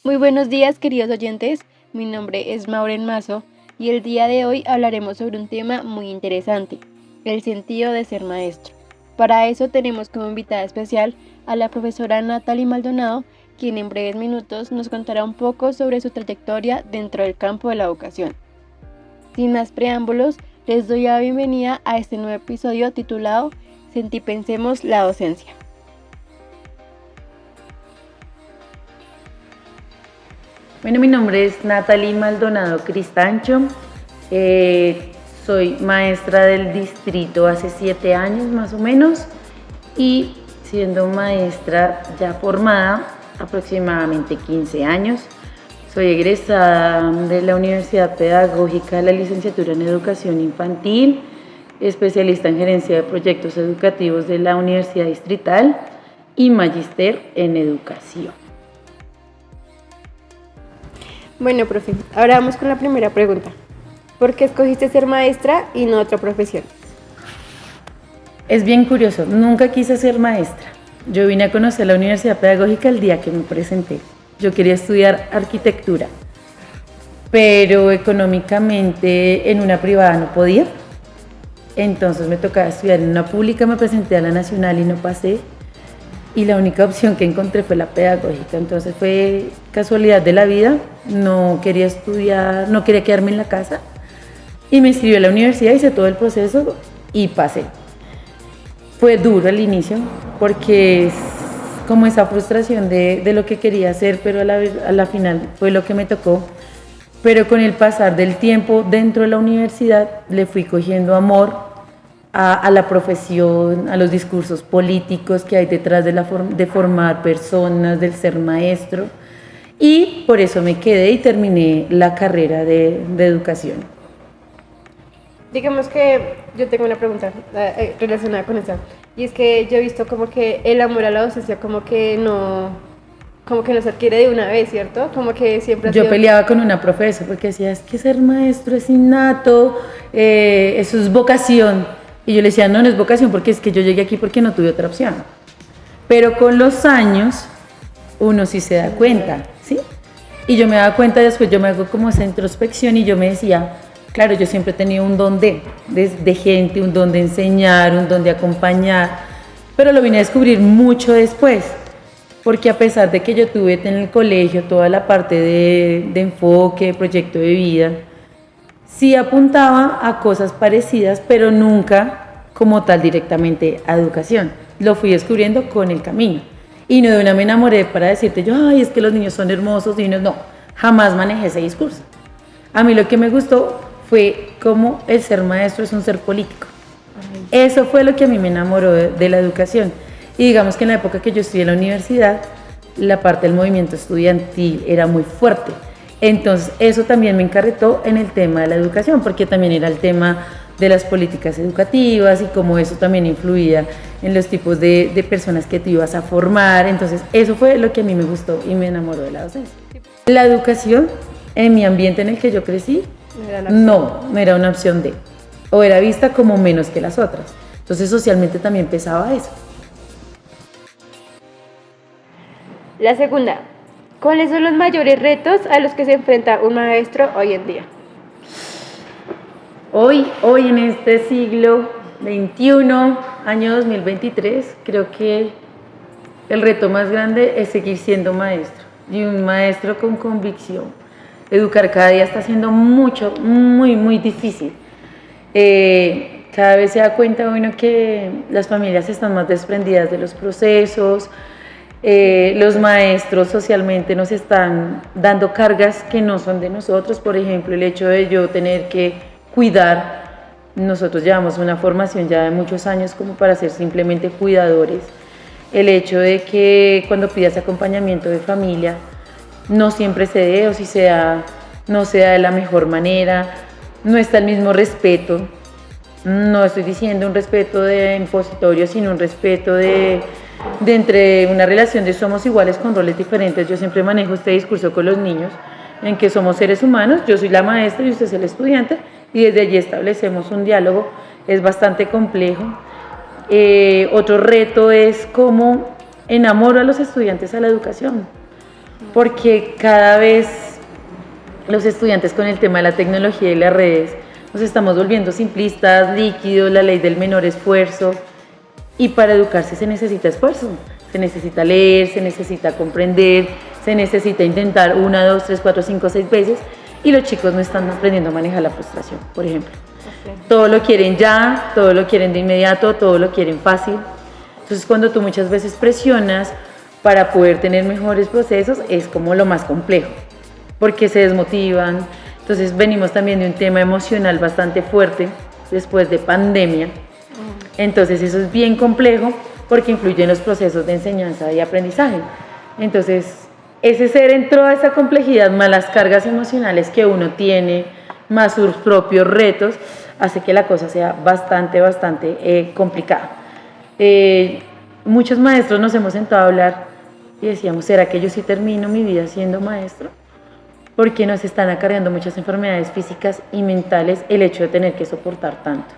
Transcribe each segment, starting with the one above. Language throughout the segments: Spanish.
Muy buenos días, queridos oyentes. Mi nombre es Maureen Mazo y el día de hoy hablaremos sobre un tema muy interesante, el sentido de ser maestro. Para eso tenemos como invitada especial a la profesora Natalie Maldonado, quien en breves minutos nos contará un poco sobre su trayectoria dentro del campo de la educación. Sin más preámbulos, les doy la bienvenida a este nuevo episodio titulado Sentipensemos la docencia. Bueno, mi nombre es Natalie Maldonado Cristancho, soy maestra del distrito hace 7 años más o menos y siendo maestra ya formada aproximadamente 15 años. Soy egresada de la Universidad Pedagógica de la Licenciatura en Educación Infantil, especialista en gerencia de proyectos educativos de la Universidad Distrital y magíster en educación. Bueno, profe, ahora vamos con la primera pregunta. ¿Por qué escogiste ser maestra y no otra profesión? Es bien curioso, nunca quise ser maestra. Yo vine a conocer la Universidad Pedagógica el día que me presenté. Yo quería estudiar arquitectura, pero económicamente en una privada no podía. Entonces me tocaba estudiar en una pública, me presenté a la nacional y no pasé. Y la única opción que encontré fue la pedagógica, entonces fue casualidad de la vida, no quería estudiar, no quería quedarme en la casa y me inscribí a la universidad, hice todo el proceso y pasé. Fue duro al inicio porque es como esa frustración de lo que quería hacer, pero a la final fue lo que me tocó. Pero con el pasar del tiempo dentro de la universidad le fui cogiendo amor a la profesión, a los discursos políticos que hay detrás de formar personas, del ser maestro, y por eso me quedé y terminé la carrera de educación. Digamos que yo tengo una pregunta relacionada con esa, y es que yo he visto como que el amor a la docencia como que no se adquiere de una vez, ¿cierto? Como que siempre Yo peleaba con una profesora porque decía, es que ser maestro es innato, eso es vocación. Y yo le decía, no es vocación porque es que yo llegué aquí porque no tuve otra opción. Pero con los años uno sí se da cuenta, ¿sí? Y yo me daba cuenta después, yo me hago como esa introspección y yo me decía, claro, yo siempre he tenido un don de gente, un don de enseñar, un don de acompañar, pero lo vine a descubrir mucho después, porque a pesar de que yo tuve en el colegio toda la parte de enfoque, proyecto de vida, sí apuntaba a cosas parecidas, pero nunca como tal directamente a educación. Lo fui descubriendo con el camino. Y no de una me enamoré para decirte yo, ay, es que los niños son hermosos, divinos. No, jamás manejé ese discurso. A mí lo que me gustó fue cómo el ser maestro es un ser político. Eso fue lo que a mí me enamoró de la educación. Y digamos que en la época que yo estudié en la universidad, la parte del movimiento estudiantil era muy fuerte. Entonces, eso también me encarretó en el tema de la educación, porque también era el tema de las políticas educativas y cómo eso también influía en los tipos de personas que te ibas a formar. Entonces, eso fue lo que a mí me gustó y me enamoró de la docencia. La educación, en mi ambiente en el que yo crecí, no era una opción de, o era vista como menos que las otras. Entonces, socialmente también pesaba eso. La segunda, ¿cuáles son los mayores retos a los que se enfrenta un maestro hoy en día? Hoy en este siglo XXI, año 2023, creo que el reto más grande es seguir siendo maestro y un maestro con convicción. Educar cada día está siendo muy difícil. Cada vez se da cuenta uno que las familias están más desprendidas de los procesos. Los maestros socialmente nos están dando cargas que no son de nosotros, por ejemplo, el hecho de yo tener que cuidar, nosotros llevamos una formación ya de muchos años como para ser simplemente cuidadores, el hecho de que cuando pidas acompañamiento de familia no siempre se dé, o si se da, no se da de la mejor manera, no está el mismo respeto, no estoy diciendo un respeto de impositorio, sino un respeto de entre una relación de somos iguales con roles diferentes. Yo siempre manejo este discurso con los niños, en que somos seres humanos, yo soy la maestra y usted es el estudiante, y desde allí establecemos un diálogo. Es bastante complejo. Otro reto es cómo enamoro a los estudiantes a la educación. porque cada vez los estudiantes con el tema de la tecnología y las redes nos estamos volviendo simplistas, líquidos, la ley del menor esfuerzo, y para educarse se necesita esfuerzo, se necesita leer, se necesita comprender, se necesita intentar 1, 2, 3, 4, 5, 6 veces, y los chicos no están aprendiendo a manejar la frustración, por ejemplo. Todo lo quieren ya, todo lo quieren de inmediato, todo lo quieren fácil. Entonces cuando tú muchas veces presionas para poder tener mejores procesos, es como lo más complejo, porque se desmotivan. Entonces venimos también de un tema emocional bastante fuerte después de pandemia. Entonces eso es bien complejo porque influye en los procesos de enseñanza y aprendizaje. Entonces ese ser en toda esa complejidad, más las cargas emocionales que uno tiene, más sus propios retos, hace que la cosa sea bastante complicada. Muchos maestros nos hemos sentado a hablar y decíamos, ¿será que yo sí termino mi vida siendo maestro? Porque nos están acarreando muchas enfermedades físicas y mentales el hecho de tener que soportar tanto.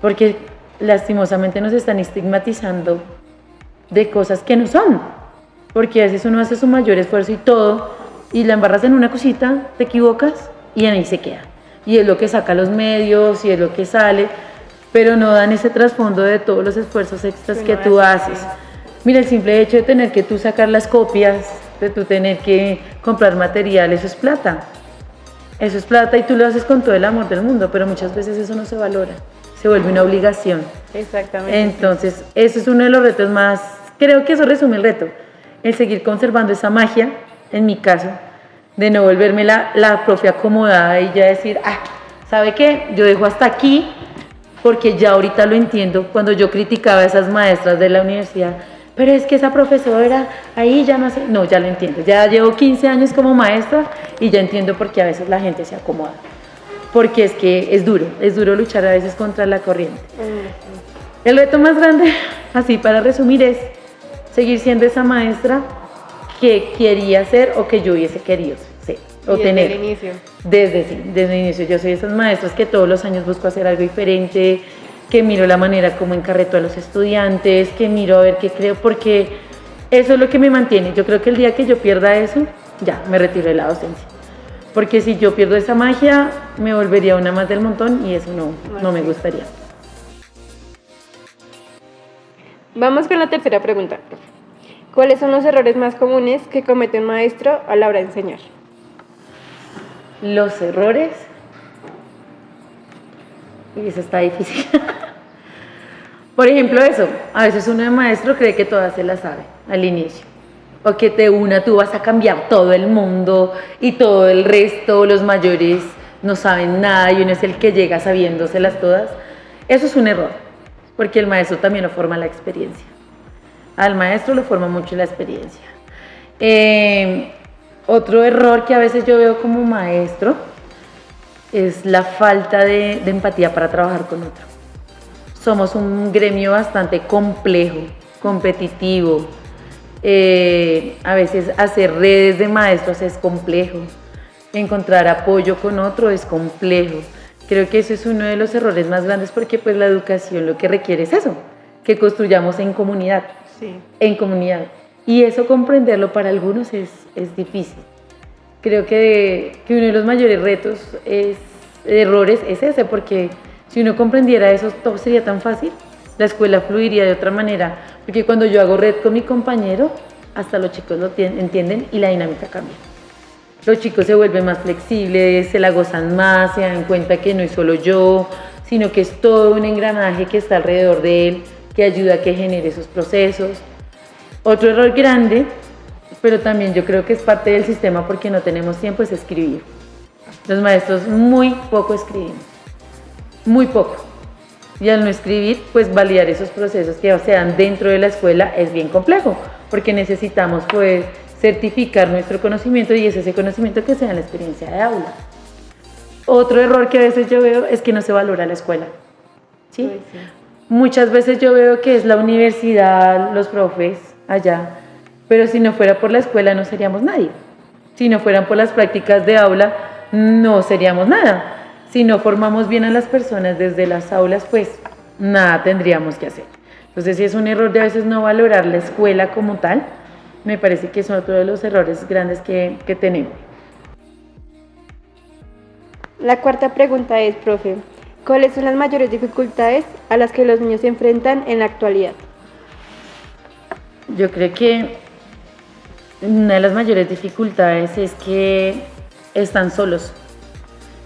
Porque lastimosamente nos están estigmatizando de cosas que no son. Porque a veces uno hace su mayor esfuerzo y todo, y la embarras en una cosita, te equivocas y ahí se queda. Y es lo que saca los medios y es lo que sale, pero no dan ese trasfondo de todos los esfuerzos extras que tú haces. Mira, el simple hecho de tener que tú sacar las copias, de tú tener que comprar material, eso es plata. Eso es plata y tú lo haces con todo el amor del mundo, pero muchas veces eso no se valora, se vuelve una obligación. Exactamente. Entonces, eso es uno de los retos más, creo que eso resume el reto, el seguir conservando esa magia, en mi caso, de no volverme la profe acomodada y ya decir, ¿sabe qué? Yo dejo hasta aquí, porque ya ahorita lo entiendo. Cuando yo criticaba a esas maestras de la universidad, pero es que esa profesora ahí ya no sé, no, ya lo entiendo, ya llevo 15 años como maestra y ya entiendo por qué a veces la gente se acomoda, porque es que es duro luchar a veces contra la corriente. El reto más grande, así para resumir, es seguir siendo esa maestra que quería ser o que yo hubiese querido ser o tener. Desde el inicio. Desde el inicio. Yo soy esas maestras que todos los años busco hacer algo diferente, que miro la manera como encarreto a los estudiantes, que miro a ver qué creo, porque eso es lo que me mantiene. Yo creo que el día que yo pierda eso, ya me retiro de la docencia. Porque si yo pierdo esa magia, me volvería una más del montón y eso no me gustaría. Vamos con la tercera pregunta, profe. ¿Cuáles son los errores más comunes que comete un maestro a la hora de enseñar? Los errores. Y eso está difícil. Por ejemplo, eso. A veces uno de maestro cree que todas se las sabe al inicio. O que tú vas a cambiar todo el mundo y todo el resto, los mayores no saben nada y uno es el que llega sabiéndoselas todas. Eso es un error, porque el maestro también lo forma la experiencia. Al maestro lo forma mucho la experiencia. Otro error que a veces yo veo como maestro es la falta de empatía para trabajar con otro. Somos un gremio bastante complejo, competitivo. A veces hacer redes de maestros es complejo. Encontrar apoyo con otro es complejo. Creo que eso es uno de los errores más grandes porque pues la educación lo que requiere es eso, que construyamos en comunidad. Sí. En comunidad. Y eso comprenderlo para algunos es difícil. Creo que uno de los mayores retos errores es ese, porque si uno comprendiera eso, todo sería tan fácil. La escuela fluiría de otra manera, porque cuando yo hago red con mi compañero, hasta los chicos lo entienden y la dinámica cambia. Los chicos se vuelven más flexibles, se la gozan más, se dan cuenta que no es solo yo, sino que es todo un engranaje que está alrededor de él, que ayuda a que genere esos procesos. Otro error grande, pero también yo creo que es parte del sistema porque no tenemos tiempo, es escribir. Los maestros muy poco escriben, muy poco. Y al no escribir, pues validar esos procesos que se dan dentro de la escuela es bien complejo, porque necesitamos poder certificar nuestro conocimiento y es ese conocimiento que se da en la experiencia de aula. Otro error que a veces yo veo es que no se valora la escuela. ¿Sí? Pues sí. Muchas veces yo veo que es la universidad, los profes allá, pero si no fuera por la escuela no seríamos nadie. Si no fueran por las prácticas de aula, no seríamos nada. Si no formamos bien a las personas desde las aulas, pues nada tendríamos que hacer. Entonces sí es un error de a veces no valorar la escuela como tal Me parece que es otro de los errores grandes que tenemos. La cuarta pregunta es, profe, ¿cuáles son las mayores dificultades a las que los niños se enfrentan en la actualidad? Yo creo que una de las mayores dificultades es que están solos.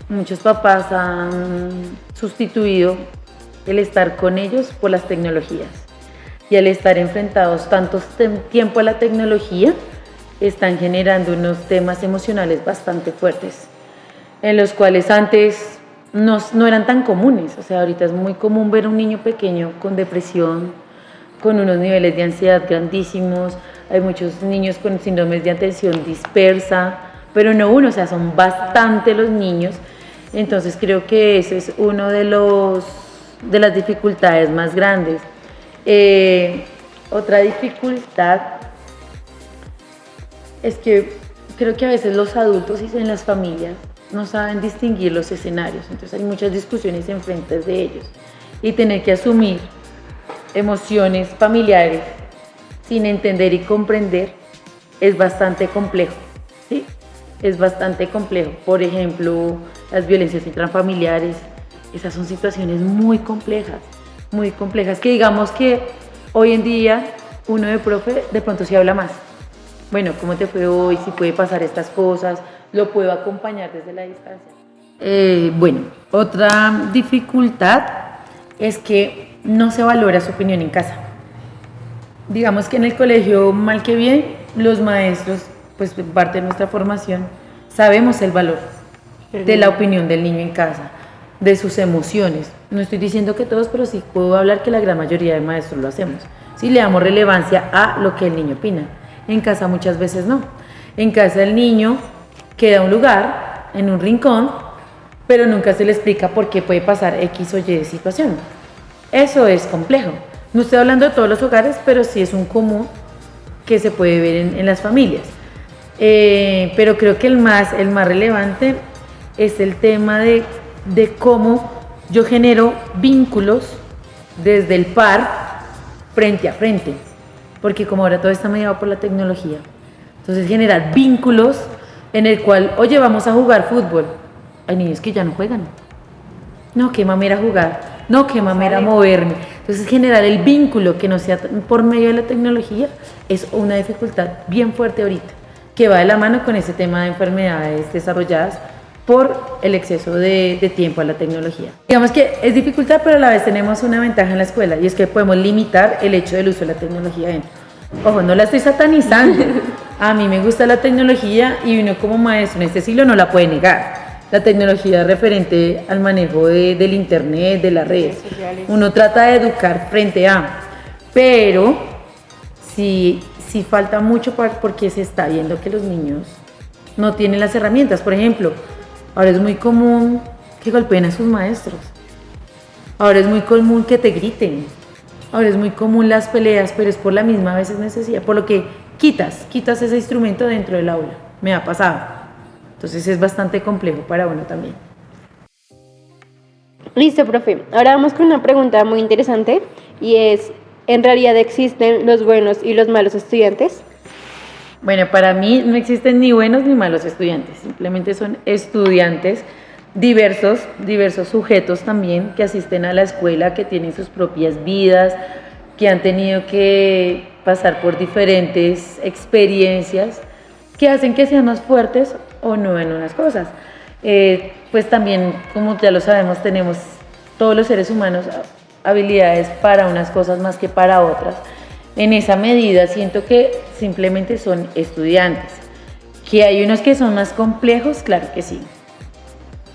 Muchos papás han sustituido el estar con ellos por las tecnologías. Y al estar enfrentados tanto tiempo a la tecnología, están generando unos temas emocionales bastante fuertes, en los cuales antes no eran tan comunes. O sea, ahorita es muy común ver a un niño pequeño con depresión, con unos niveles de ansiedad grandísimos. Hay muchos niños con síndromes de atención dispersa, pero no uno, o sea, son bastante los niños. Entonces creo que ese es uno de las dificultades más grandes. Otra dificultad es que creo que a veces los adultos y en las familias no saben distinguir los escenarios, entonces hay muchas discusiones en frente de ellos y tener que asumir emociones familiares sin entender y comprender es bastante complejo, ¿sí? Es bastante complejo. Por ejemplo, las violencias intrafamiliares, esas son situaciones muy complejas, que digamos que hoy en día uno de profe de pronto sí habla más. Bueno, ¿cómo te fue hoy? Si puede pasar estas cosas, lo puedo acompañar desde la distancia. Bueno, otra dificultad es que no se valora su opinión en casa. Digamos que en el colegio, mal que bien, los maestros, pues parte de nuestra formación, sabemos el valor de la opinión del niño en casa, de sus emociones. No estoy diciendo que todos, pero sí puedo hablar que la gran mayoría de maestros lo hacemos. Sí le damos relevancia a lo que el niño opina. En casa muchas veces no. En casa el niño queda en un lugar, en un rincón, pero nunca se le explica por qué puede pasar X o Y situación. Eso es complejo. No estoy hablando de todos los hogares, pero sí es un común que se puede ver en las familias. Pero creo que el más relevante es el tema de cómo yo genero vínculos desde el par frente a frente, porque como ahora todo está mediado por la tecnología, entonces generar vínculos en el cual, oye, vamos a jugar fútbol. Hay niños que ya no juegan. No, qué mamera jugar. No, qué mamera moverme. Entonces generar el vínculo que no sea por medio de la tecnología es una dificultad bien fuerte ahorita, que va de la mano con ese tema de enfermedades desarrolladas por el exceso de tiempo a la tecnología. Digamos que es dificultad, pero a la vez tenemos una ventaja en la escuela, y es que podemos limitar el hecho del uso de la tecnología dentro. Ojo, no la estoy satanizando. A mí me gusta la tecnología y uno como maestro en este siglo no la puede negar. La tecnología referente al manejo del internet, de las redes. Uno trata de educar frente a, pero sí falta mucho porque se está viendo que los niños no tienen las herramientas. Por ejemplo, ahora es muy común que golpeen a sus maestros. Ahora es muy común que te griten. Ahora es muy común las peleas, pero es por la misma a veces necesidad, por lo que quitas ese instrumento dentro del aula. Me ha pasado. Entonces es bastante complejo para uno también. Listo, profe. Ahora vamos con una pregunta muy interesante y es, ¿en realidad existen los buenos y los malos estudiantes? Bueno, para mí no existen ni buenos ni malos estudiantes, simplemente son estudiantes diversos sujetos también que asisten a la escuela, que tienen sus propias vidas, que han tenido que pasar por diferentes experiencias que hacen que sean más fuertes o no en unas cosas. Pues también, como ya lo sabemos, tenemos todos los seres humanos habilidades para unas cosas más que para otras. En esa medida siento que simplemente son estudiantes. Que hay unos que son más complejos, claro que sí.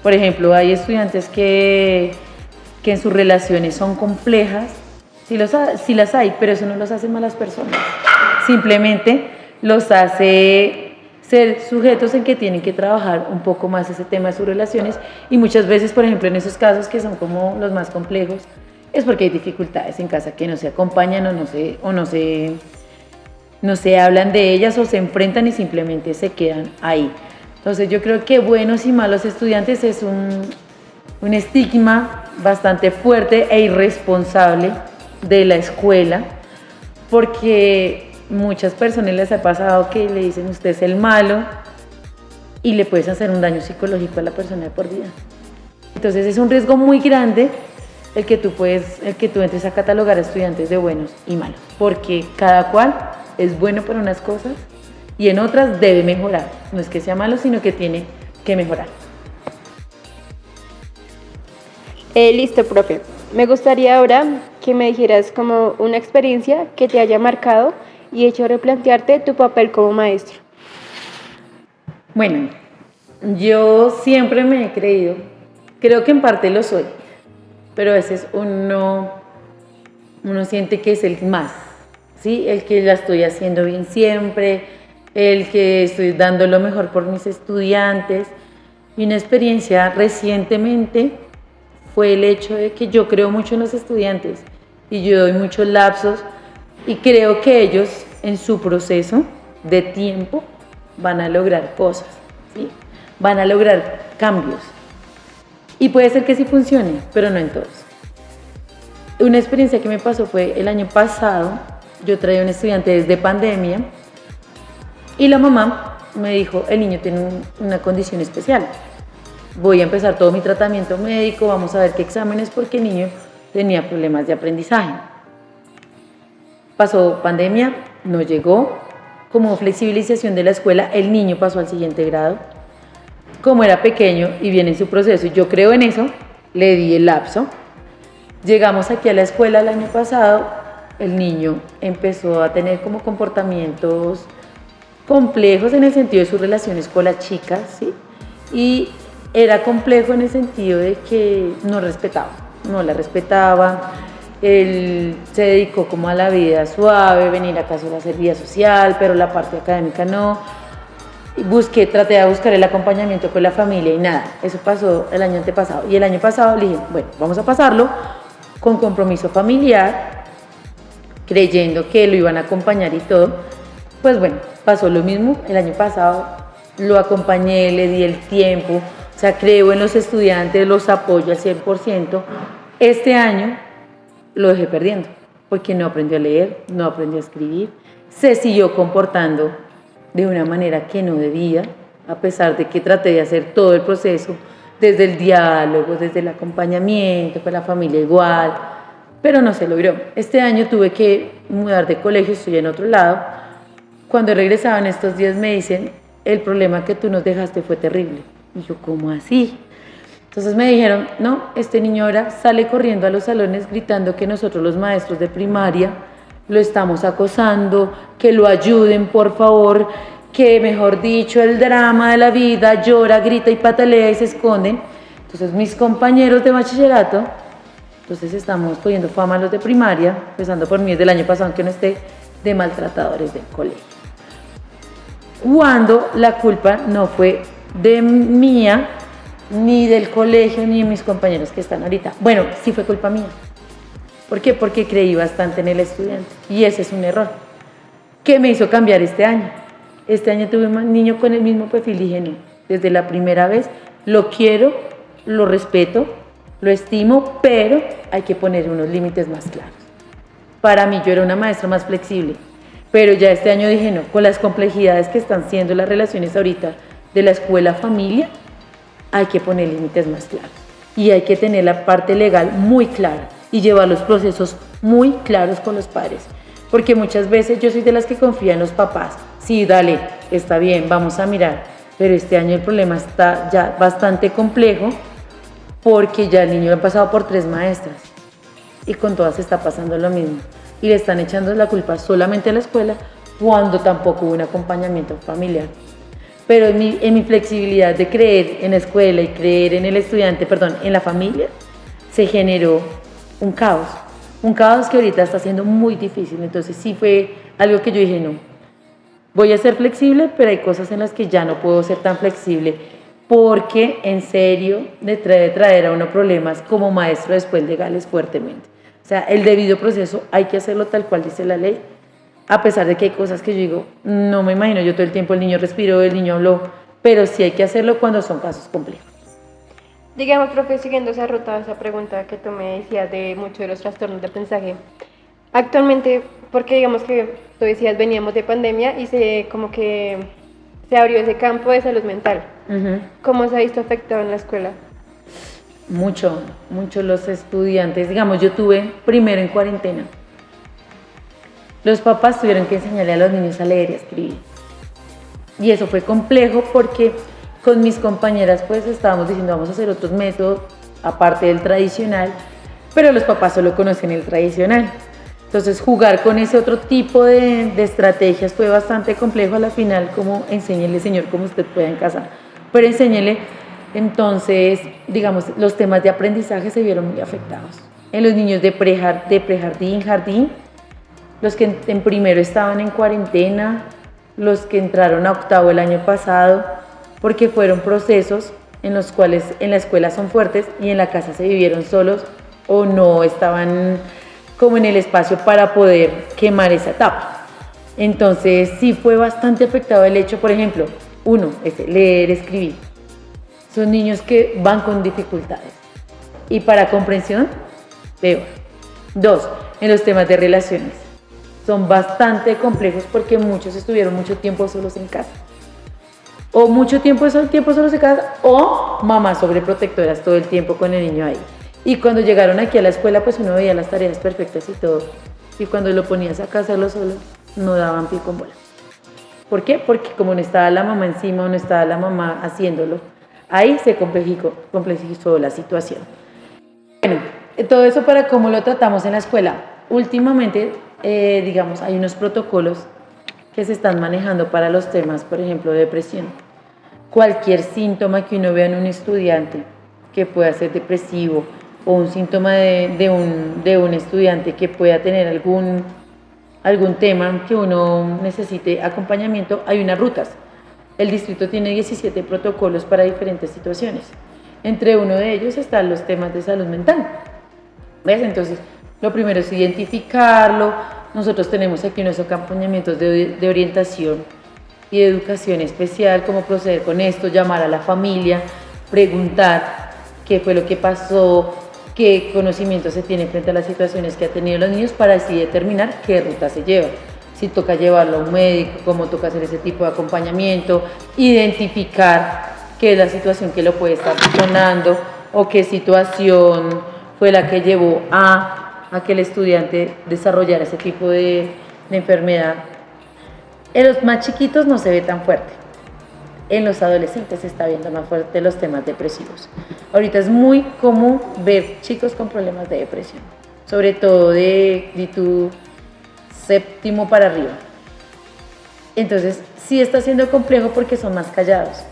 Por ejemplo, hay estudiantes que en sus relaciones son complejas, sí las hay, pero eso no los hace malas personas. Simplemente los hace ser sujetos en que tienen que trabajar un poco más ese tema de sus relaciones, y muchas veces, por ejemplo, en esos casos que son como los más complejos, es porque hay dificultades en casa que no se acompañan o no se hablan de ellas o se enfrentan y simplemente se quedan ahí. Entonces yo creo que buenos y malos estudiantes es un estigma bastante fuerte e irresponsable de la escuela, porque muchas personas les ha pasado que le dicen usted es el malo y le puedes hacer un daño psicológico a la persona de por vida. Entonces es un riesgo muy grande el que tú entres a catalogar a estudiantes de buenos y malos, porque cada cual es bueno para unas cosas y en otras debe mejorar. No es que sea malo, sino que tiene que mejorar. Listo, profe. Me gustaría ahora que me dijeras como una experiencia que te haya marcado y hecho replantearte tu papel como maestro. Bueno, yo siempre me he creído, creo que en parte lo soy, pero a veces uno siente que es el más, ¿sí? El que la estoy haciendo bien siempre, el que estoy dando lo mejor por mis estudiantes. Y una experiencia recientemente fue el hecho de que yo creo mucho en los estudiantes y yo doy muchos lapsos y creo que ellos en su proceso de tiempo van a lograr cosas, ¿sí? Van a lograr cambios. Y puede ser que sí funcione, pero no en todos. Una experiencia que me pasó fue el año pasado. Yo traía un estudiante desde pandemia y la mamá me dijo, el niño tiene una condición especial. Voy a empezar todo mi tratamiento médico, vamos a ver qué exámenes, porque el niño tenía problemas de aprendizaje. Pasó pandemia, no llegó. Como flexibilización de la escuela, el niño pasó al siguiente grado. Como era pequeño y viene en su proceso, y yo creo en eso, le di el lapso. Llegamos aquí a la escuela el año pasado, el niño empezó a tener como comportamientos complejos en el sentido de sus relaciones con las chicas, ¿sí? Y era complejo en el sentido de que no la respetaba. Él se dedicó como a la vida suave, venir a casa a hacer vida social, pero la parte académica no. Traté de buscar el acompañamiento con la familia y nada, eso pasó el año antepasado. Y el año pasado le dije, bueno, vamos a pasarlo con compromiso familiar, creyendo que lo iban a acompañar y todo. Pues bueno, pasó lo mismo el año pasado, lo acompañé, le di el tiempo, o sea, creo en los estudiantes, los apoyo al 100%. Este año lo dejé perdiendo, porque no aprendió a leer, no aprendió a escribir, se siguió comportando de una manera que no debía, a pesar de que traté de hacer todo el proceso, desde el diálogo, desde el acompañamiento, con la familia igual, pero no se logró. Este año tuve que mudar de colegio, estoy en otro lado. Cuando regresaban estos días me dicen, el problema que tú nos dejaste fue terrible. Y yo, ¿cómo así? Entonces me dijeron, no, este niño ahora sale corriendo a los salones gritando que nosotros los maestros de primaria lo estamos acosando, que lo ayuden por favor, que mejor dicho, el drama de la vida, llora, grita y patalea y se esconde. Entonces mis compañeros de bachillerato, entonces estamos cogiendo fama a los de primaria, empezando por mí desde el año pasado, aunque no esté, de maltratadores del colegio. Cuando la culpa no fue de mía, ni del colegio, ni de mis compañeros que están ahorita. Bueno, sí fue culpa mía. ¿Por qué? Porque creí bastante en el estudiante y ese es un error que me hizo cambiar este año. Este año tuve un niño con el mismo perfil y dije no, desde la primera vez lo quiero, lo respeto, lo estimo, pero hay que poner unos límites más claros. Para mí yo era una maestra más flexible, pero ya este año dije no, con las complejidades que están siendo las relaciones ahorita de la escuela-familia, hay que poner límites más claros y hay que tener la parte legal muy clara y llevar los procesos muy claros con los padres, porque muchas veces yo soy de las que confía en los papás. Sí, dale, está bien, vamos a mirar, pero este año el problema está ya bastante complejo porque ya el niño ha pasado por 3 maestras y con todas está pasando lo mismo y le están echando la culpa solamente a la escuela cuando tampoco hubo un acompañamiento familiar. Pero en mi flexibilidad de creer en la escuela y creer en el estudiante, en la familia, se generó un caos que ahorita está siendo muy difícil. Entonces sí fue algo que yo dije, no, voy a ser flexible, pero hay cosas en las que ya no puedo ser tan flexible, porque en serio le traer a uno problemas como maestro después legales fuertemente. O sea, el debido proceso hay que hacerlo tal cual dice la ley, a pesar de que hay cosas que yo digo, no me imagino, yo todo el tiempo el niño respiró, el niño habló, pero sí hay que hacerlo cuando son casos complejos. Digamos, profe, siguiendo esa ruta, esa pregunta que tú me decías de muchos de los trastornos de aprendizaje, Actualmente, porque digamos que tú decías, veníamos de pandemia y como que se abrió ese campo de salud mental. ¿Cómo se ha visto afectado en la escuela? Mucho, mucho los estudiantes. Digamos, yo tuve primero en cuarentena. Los papás tuvieron que enseñarle a los niños a leer y a escribir. Y eso fue complejo porque con mis compañeras pues estábamos diciendo vamos a hacer otros métodos aparte del tradicional, pero los papás solo conocen el tradicional. Entonces jugar con ese otro tipo de estrategias fue bastante complejo. A la final, como enséñele, señor, como usted pueda en casa, pero enséñele. Entonces, digamos, los temas de aprendizaje se vieron muy afectados. En los niños de prejardín, jardín, los que en primero estaban en cuarentena, los que entraron a octavo el año pasado, porque fueron procesos en los cuales en la escuela son fuertes y en la casa se vivieron solos o no estaban como en el espacio para poder quemar esa etapa. Entonces sí fue bastante afectado el hecho, por ejemplo, uno, leer, escribir. Son niños que van con dificultades. Y para comprensión, peor. Dos, en los temas de relaciones. Son bastante complejos porque muchos estuvieron mucho tiempo solos en casa. O mucho tiempo solos en casa, o mamás sobreprotectoras todo el tiempo con el niño ahí. Y cuando llegaron aquí a la escuela, pues uno veía las tareas perfectas y todo. Y cuando lo ponías acá a hacerlo solo, no daban pie con bola. ¿Por qué? Porque como no estaba la mamá encima o no estaba la mamá haciéndolo, ahí se complejizó la situación. Bueno, todo eso para cómo lo tratamos en la escuela. Últimamente, digamos, hay unos protocolos que se están manejando para los temas, por ejemplo, de depresión. Cualquier síntoma que uno vea en un estudiante que pueda ser depresivo o un síntoma de un estudiante que pueda tener algún tema que uno necesite acompañamiento, hay unas rutas. El distrito tiene 17 protocolos para diferentes situaciones. Entre uno de ellos están los temas de salud mental. ¿Ves? Entonces, lo primero es identificarlo. Nosotros tenemos aquí unos acompañamientos de orientación y de educación especial, cómo proceder con esto, llamar a la familia, preguntar qué fue lo que pasó, qué conocimiento se tiene frente a las situaciones que han tenido los niños para así determinar qué ruta se lleva. Si toca llevarlo a un médico, cómo toca hacer ese tipo de acompañamiento, identificar qué es la situación que lo puede estar detonando o qué situación fue la que llevó a que el estudiante desarrollara ese tipo de enfermedad. En los más chiquitos no se ve tan fuerte. En los adolescentes se está viendo más fuerte los temas depresivos. Ahorita es muy común ver chicos con problemas de depresión, sobre todo de tu séptimo para arriba. Entonces, sí está siendo complejo porque son más callados.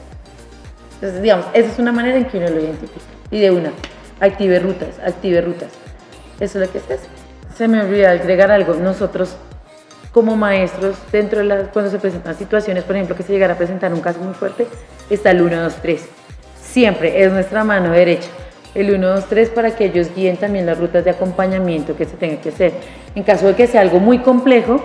Entonces, digamos, esa es una manera en que uno lo identifica. Y de una, active rutas. Eso es lo que es. Se me olvidó agregar algo. Nosotros, como maestros, cuando se presentan situaciones, por ejemplo, que se llegara a presentar un caso muy fuerte, está el 1, 2, 3. Siempre es nuestra mano derecha. El 1, 2, 3 para que ellos guíen también las rutas de acompañamiento que se tenga que hacer. En caso de que sea algo muy complejo,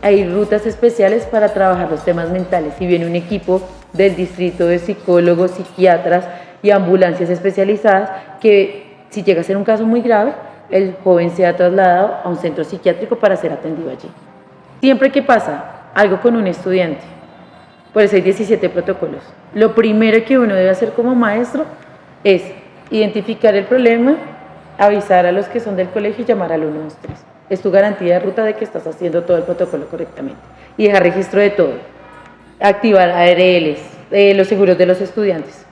hay rutas especiales para trabajar los temas mentales. Y viene un equipo del distrito de psicólogos, psiquiatras y ambulancias especializadas que, si llega a ser un caso muy grave, el joven sea trasladado a un centro psiquiátrico para ser atendido allí. Siempre que pasa algo con un estudiante, por eso hay 17 protocolos, lo primero que uno debe hacer como maestro es identificar el problema, avisar a los que son del colegio y llamar al 1, 2, 3. Es tu garantía de ruta de que estás haciendo todo el protocolo correctamente. Y dejar registro de todo. Activar ARLs, los seguros de los estudiantes.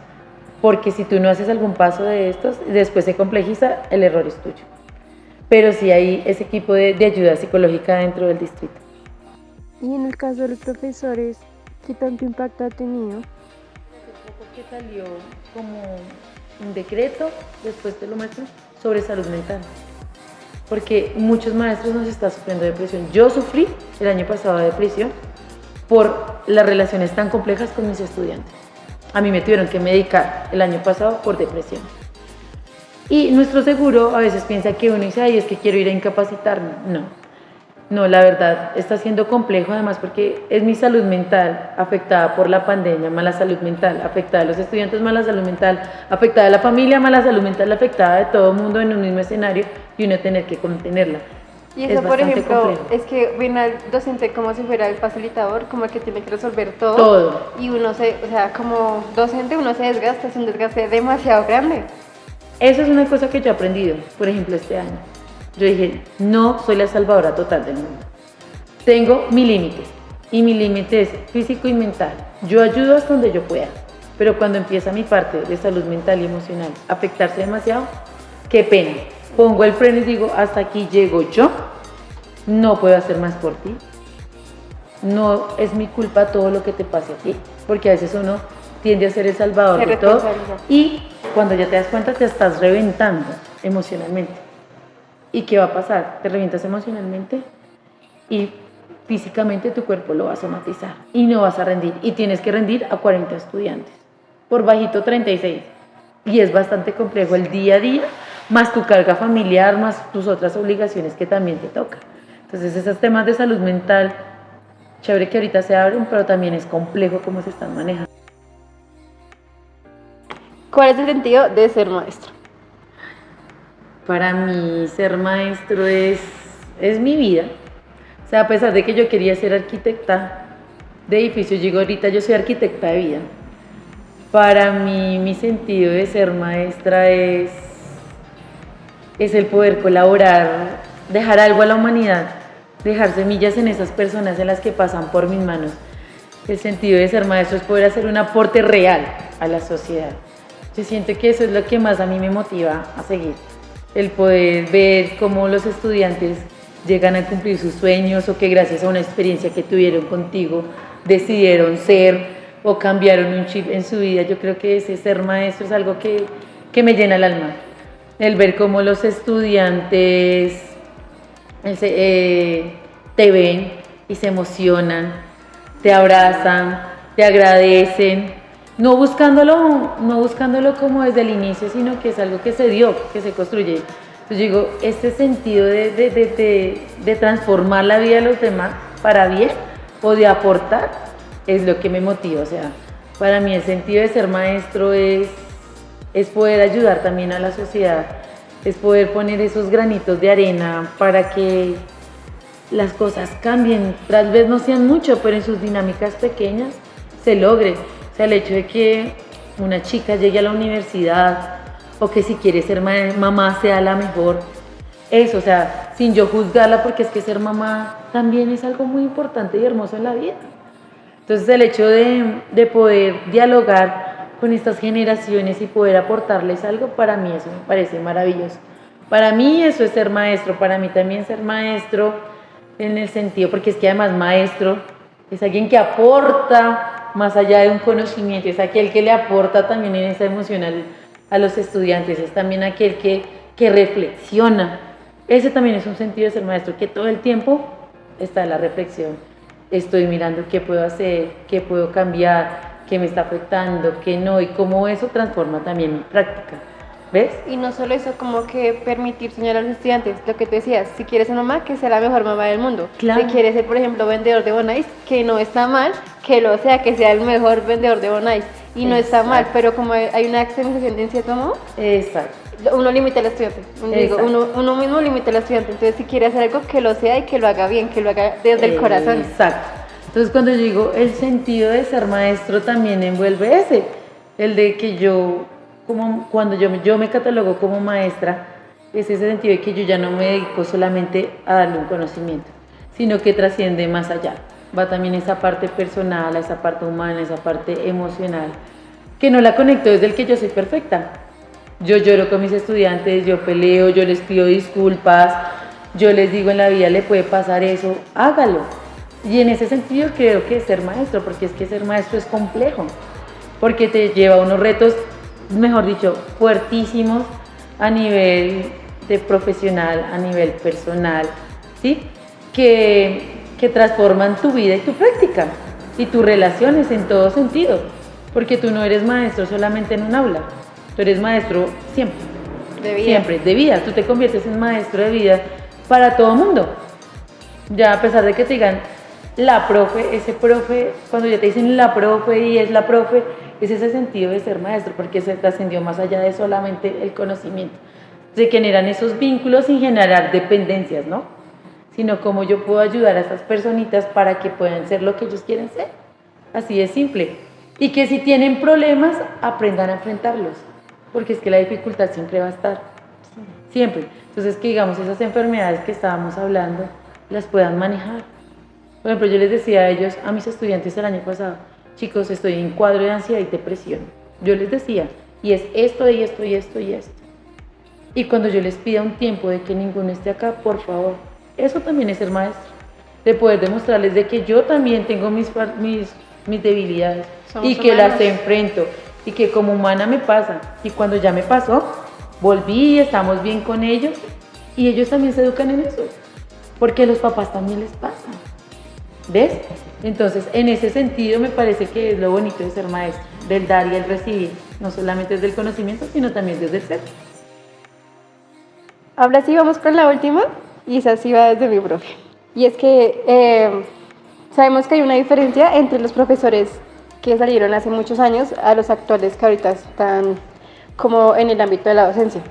Porque si tú no haces algún paso de estos, después se complejiza, el error es tuyo. Pero sí hay ese equipo de ayuda psicológica dentro del distrito. Y en el caso de los profesores, ¿qué tanto impacto ha tenido? Hace poco que salió como un decreto, después te lo muestro, sobre salud mental. Porque muchos maestros nos están sufriendo depresión. Yo sufrí el año pasado de depresión por las relaciones tan complejas con mis estudiantes. A mí me tuvieron que medicar el año pasado por depresión. Y nuestro seguro a veces piensa que uno dice, ay, es que quiero ir a incapacitarme. No, la verdad está siendo complejo, además porque es mi salud mental afectada por la pandemia, mala salud mental afectada de los estudiantes, mala salud mental afectada de la familia, mala salud mental afectada de todo el mundo en un mismo escenario y uno tener que contenerla. Y Es eso, por bastante ejemplo, complejo. es que ven al docente como si fuera el facilitador, como el que tiene que resolver todo. Todo. Y uno o sea, como docente uno se desgasta, es un desgaste demasiado grande. Eso es una cosa que yo he aprendido, por ejemplo, este año. Yo dije, no soy la salvadora total del mundo. Tengo mi límite, y mi límite es físico y mental. Yo ayudo hasta donde yo pueda, pero cuando empieza mi parte de salud mental y emocional a afectarse demasiado, qué pena. Pongo el freno y digo, hasta aquí llego yo, no puedo hacer más por ti. No es mi culpa todo lo que te pase a ti, porque a veces uno tiende a ser el salvador Se de todo responsabiliza. y cuando ya te das cuenta te estás reventando emocionalmente. ¿Y qué va a pasar? Te revientas emocionalmente y físicamente tu cuerpo lo va a somatizar y no vas a rendir. Y tienes que rendir a 40 estudiantes, por bajito 36. Y es bastante complejo el día a día, más tu carga familiar, más tus otras obligaciones que también te tocan. Entonces esos temas de salud mental, chévere que ahorita se abren, pero también es complejo cómo se están manejando. ¿Cuál es el sentido de ser maestro? Para mí ser maestro es mi vida. O sea, a pesar de que yo quería ser arquitecta de edificios, yo digo ahorita yo soy arquitecta de vida. Para mí mi sentido de ser maestra es el poder colaborar, dejar algo a la humanidad, dejar semillas en esas personas en las que pasan por mis manos. El sentido de ser maestro es poder hacer un aporte real a la sociedad. Yo siento que eso es lo que más a mí me motiva a seguir. El poder ver cómo los estudiantes llegan a cumplir sus sueños o que gracias a una experiencia que tuvieron contigo decidieron ser o cambiaron un chip en su vida. Yo creo que ese ser maestro es algo que me llena el alma. El ver cómo los estudiantes te ven y se emocionan, te abrazan, te agradecen, no buscándolo como desde el inicio, sino que es algo que se dio, que se construye. Entonces yo digo, este sentido de transformar la vida de los demás para bien o de aportar es lo que me motiva. O sea, para mí el sentido de ser maestro es poder ayudar también a la sociedad, es poder poner esos granitos de arena para que las cosas cambien, tal vez no sean mucho, pero en sus dinámicas pequeñas se logre. O sea, el hecho de que una chica llegue a la universidad o que si quiere ser mamá sea la mejor, eso, o sea, sin yo juzgarla, porque es que ser mamá también es algo muy importante y hermoso en la vida. Entonces el hecho de poder dialogar con estas generaciones y poder aportarles algo, para mí eso me parece maravilloso. Para mí eso es ser maestro, para mí también ser maestro en el sentido, porque es que además maestro es alguien que aporta más allá de un conocimiento, es aquel que le aporta también en esa emocional a los estudiantes, es también aquel que reflexiona. Ese también es un sentido de ser maestro, que todo el tiempo está en la reflexión. Estoy mirando qué puedo hacer, qué puedo cambiar, qué me está afectando, qué no, y cómo eso transforma también mi práctica. ¿Ves? Y no solo eso, como que permitir soñar a los estudiantes, lo que te decías, si quieres ser mamá, que sea la mejor mamá del mundo. Claro. Si quieres ser, por ejemplo, vendedor de Bonais, que no está mal, que lo sea, que sea el mejor vendedor de Bonais. Y no está mal, pero como hay una externalización de cierto modo, Exacto. uno limita al estudiante. Uno mismo limita al estudiante. Entonces, si quiere hacer algo, que lo sea y que lo haga bien, que lo haga desde el corazón. Exacto. Entonces, cuando yo digo el sentido de ser maestro también envuelve ese, el de que yo, cuando yo me catalogo como maestra, es ese sentido de que yo ya no me dedico solamente a darle un conocimiento, sino que trasciende más allá. Va también esa parte personal, esa parte humana, esa parte emocional, que no la conecto desde el que yo soy perfecta. Yo lloro con mis estudiantes, yo peleo, yo les pido disculpas, yo les digo en la vida le puede pasar eso, hágalo. Y en ese sentido creo que es ser maestro, porque es que ser maestro es complejo, porque te lleva a unos retos, mejor dicho, fuertísimos a nivel de profesional, a nivel personal, ¿sí? Que transforman tu vida y tu práctica y tus relaciones en todo sentido, porque tú no eres maestro solamente en un aula, tú eres maestro siempre, De vida. siempre, de vida, tú te conviertes en maestro de vida para todo mundo. Ya a pesar de que te digan la profe, ese profe, cuando ya te dicen la profe y es la profe, es ese sentido de ser maestro, porque se trascendió más allá de solamente el conocimiento. Se generan esos vínculos sin generar dependencias, ¿no? sino cómo yo puedo ayudar a estas personitas para que puedan ser lo que ellos quieren ser. Así de simple. Y que si tienen problemas, aprendan a enfrentarlos, porque es que la dificultad siempre va a estar, siempre. Entonces, que digamos, esas enfermedades que estábamos hablando, las puedan manejar. Por ejemplo, yo les decía a ellos, a mis estudiantes el año pasado, chicos, estoy en cuadro de ansiedad y depresión. Yo les decía, y es esto, y esto, y esto, y esto. Y cuando yo les pida un tiempo de que ninguno esté acá, por favor, eso también es ser maestro, de poder demostrarles de que yo también tengo mis debilidades. Somos y que humanos. las enfrento, y que como humana me pasa, y cuando ya me pasó, volví, estamos bien con ellos, y ellos también se educan en eso, porque a los papás también les pasa, ¿ves? Entonces, en ese sentido me parece que es lo bonito de ser maestro, del dar y el recibir, no solamente desde el conocimiento, sino también desde el ser. Ahora sí vamos con la última, y esa sí va desde mi profe. Y es que sabemos que hay una diferencia entre los profesores que salieron hace muchos años a los actuales que ahorita están como en el ámbito de la docencia.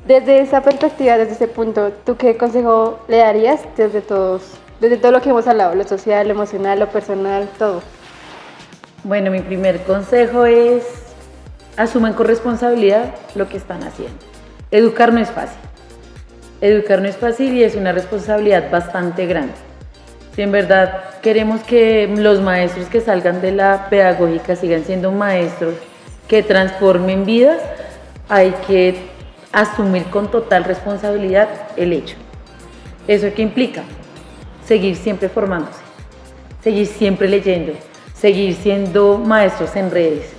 Desde esa perspectiva, desde ese punto, ¿tú qué consejo le darías desde todo lo que hemos hablado, lo social, lo emocional, lo personal, todo? Bueno, mi primer consejo es asuman con responsabilidad lo que están haciendo. Educar no es fácil. Educar no es fácil y es una responsabilidad bastante grande. Si en verdad queremos que los maestros que salgan de la pedagógica sigan siendo maestros que transformen vidas, hay que asumir con total responsabilidad el hecho. ¿Eso qué implica? Seguir siempre formándose, seguir siempre leyendo, seguir siendo maestros en redes,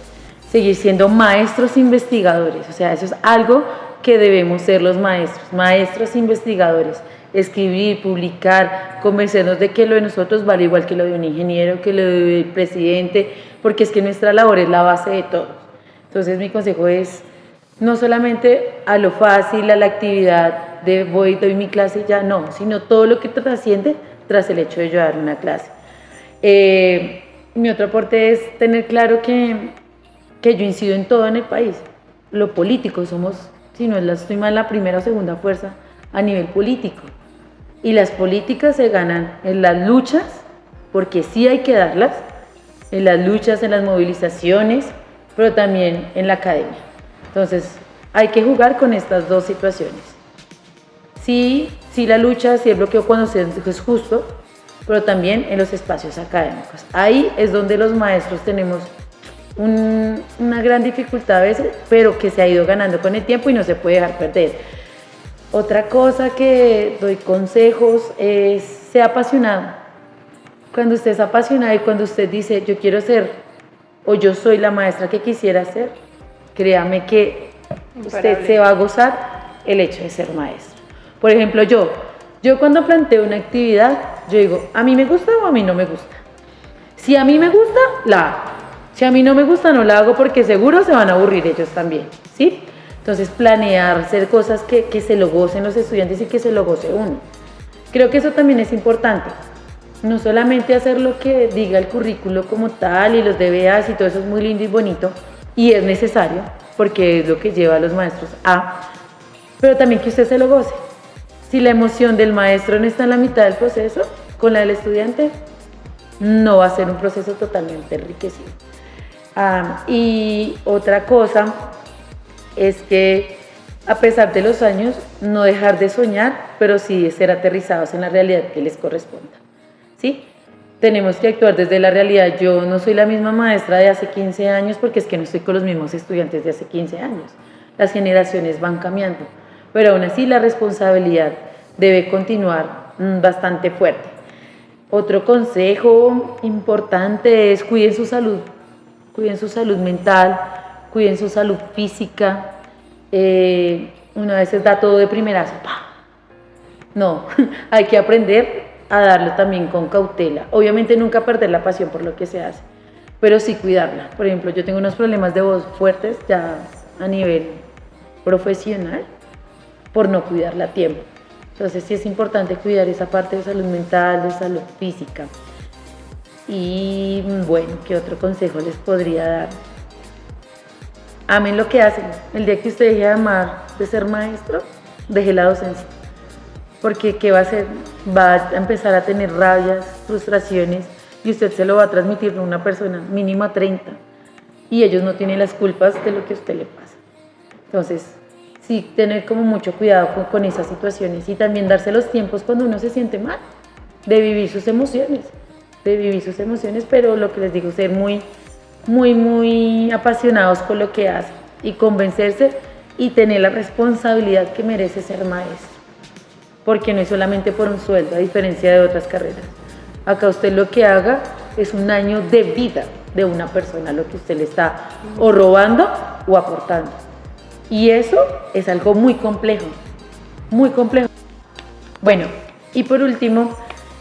seguir siendo maestros investigadores. O sea, eso es algo que debemos ser los maestros, maestros investigadores. Escribir, publicar, convencernos de que lo de nosotros vale igual que lo de un ingeniero, que lo del presidente, porque es que nuestra labor es la base de todo. Entonces mi consejo es no solamente a lo fácil, a la actividad de voy, doy mi clase y ya, no, sino todo lo que trasciende tras el hecho de yo dar una clase. Mi otro aporte es tener claro que yo incido en todo en el país. Lo político, somos, si no estoy mal, la primera o segunda fuerza a nivel político. Y las políticas se ganan en las luchas, porque sí hay que darlas, en las luchas, en las movilizaciones, pero también en la academia. Entonces, hay que jugar con estas dos situaciones. Sí la lucha, sí el bloqueo cuando es justo, pero también en los espacios académicos. Ahí es donde los maestros tenemos una gran dificultad a veces, pero que se ha ido ganando con el tiempo y no se puede dejar perder. Otra cosa que doy consejos es ser apasionado. Cuando usted es apasionado y cuando usted dice yo quiero ser o yo soy la maestra que quisiera ser, créame que usted se va a gozar el hecho de ser maestro. Por ejemplo, yo cuando planteo una actividad, yo digo, ¿a mí me gusta o a mí no me gusta? Si a mí me gusta, la hago. Si a mí no me gusta, no la hago porque seguro se van a aburrir ellos también, ¿sí? Entonces, planear, hacer cosas que se lo gocen los estudiantes y que se lo goce uno. Creo que eso también es importante. No solamente hacer lo que diga el currículo como tal y los DBAs y todo eso es muy lindo y bonito y es necesario porque es lo que lleva a los maestros pero también que usted se lo goce. Si la emoción del maestro no está en la mitad del proceso, con la del estudiante, no va a ser un proceso totalmente enriquecido. Y otra cosa es que a pesar de los años, no dejar de soñar, pero sí ser aterrizados en la realidad que les corresponda, ¿sí? Tenemos que actuar desde la realidad. Yo no soy la misma maestra de hace 15 años porque es que no estoy con los mismos estudiantes de hace 15 años. Las generaciones van cambiando, pero aún así la responsabilidad debe continuar bastante fuerte. Otro consejo importante es cuiden su salud mental, cuiden su salud física. Una vez da todo de primerazo. No, hay que aprender a darlo también con cautela. Obviamente nunca perder la pasión por lo que se hace, pero sí cuidarla. Por ejemplo, yo tengo unos problemas de voz fuertes ya a nivel profesional por no cuidarla a tiempo. Entonces sí es importante cuidar esa parte de salud mental, de salud física. Y bueno, ¿qué otro consejo les podría dar? Amen lo que hacen. El día que usted deje de amar de ser maestro, deje la docencia. Porque ¿qué va a hacer? va a empezar a tener rabias, frustraciones y usted se lo va a transmitir a una persona mínima 30 y ellos no tienen las culpas de lo que a usted le pasa. Entonces, sí, tener como mucho cuidado con esas situaciones y también darse los tiempos cuando uno se siente mal, de vivir sus emociones, pero lo que les digo, ser muy apasionados con lo que hacen y convencerse y tener la responsabilidad que merece ser maestro, porque no es solamente por un sueldo, a diferencia de otras carreras. Acá usted lo que haga es un año de vida de una persona, lo que usted le está o robando o aportando. Y eso es algo muy complejo, muy complejo. Bueno, y por último,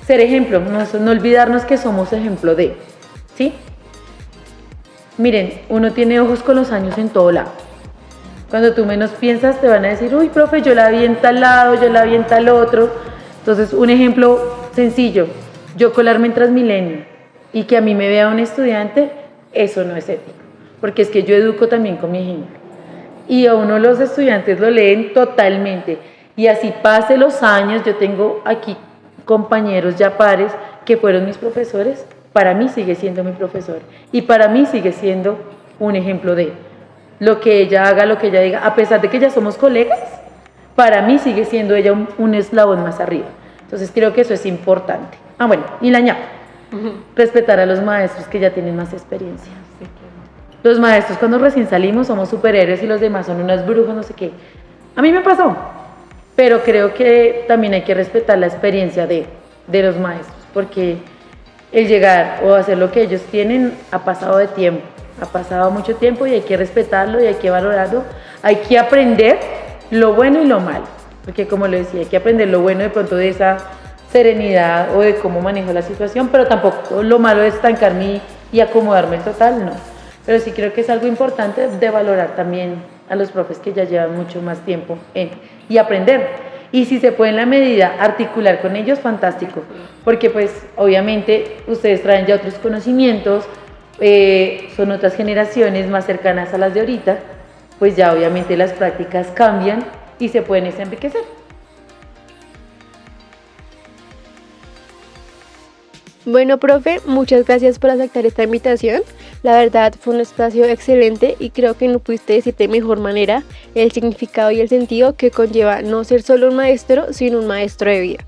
ser ejemplo, no olvidarnos que somos ejemplo de, ¿sí? Miren, uno tiene ojos con los años en todo lado. Cuando tú menos piensas te van a decir, uy, profe, yo la vi en tal lado, yo la vi en tal otro. Entonces, un ejemplo sencillo, yo colarme en Transmilenio y que a mí me vea un estudiante, eso no es ético, porque es que yo educo también con mi ejemplo. Y a uno los estudiantes lo leen totalmente. Y así pase los años, yo tengo aquí compañeros ya pares que fueron mis profesores, para mí sigue siendo mi profesor y para mí sigue siendo un ejemplo de lo que ella haga, lo que ella diga, a pesar de que ya somos colegas, para mí sigue siendo ella un eslabón más arriba. Entonces creo que eso es importante. Bueno, y la ñapa, respetar a los maestros que ya tienen más experiencia. Los maestros cuando recién salimos somos superhéroes y los demás son unas brujas, no sé qué. A mí me pasó, pero creo que también hay que respetar la experiencia de los maestros, porque el llegar o hacer lo que ellos tienen ha pasado de tiempo, ha pasado mucho tiempo y hay que respetarlo y hay que valorarlo, hay que aprender lo bueno y lo malo, porque como lo decía, hay que aprender lo bueno de pronto de esa serenidad o de cómo manejo la situación, pero tampoco lo malo es estancarme y acomodarme en total, no. Pero sí creo que es algo importante de valorar también a los profes que ya llevan mucho más tiempo y aprender. Y si se puede en la medida articular con ellos, fantástico, porque pues obviamente ustedes traen ya otros conocimientos, son otras generaciones más cercanas a las de ahorita, pues ya obviamente las prácticas cambian y se pueden enriquecer. Bueno, profe, muchas gracias por aceptar esta invitación. La verdad fue un espacio excelente y creo que no pudiste decir de mejor manera el significado y el sentido que conlleva no ser solo un maestro, sino un maestro de vida.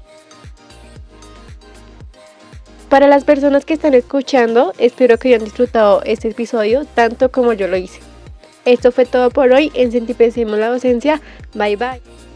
Para las personas que están escuchando, espero que hayan disfrutado este episodio tanto como yo lo hice. Esto fue todo por hoy en Sentipensemos la Docencia. Bye bye.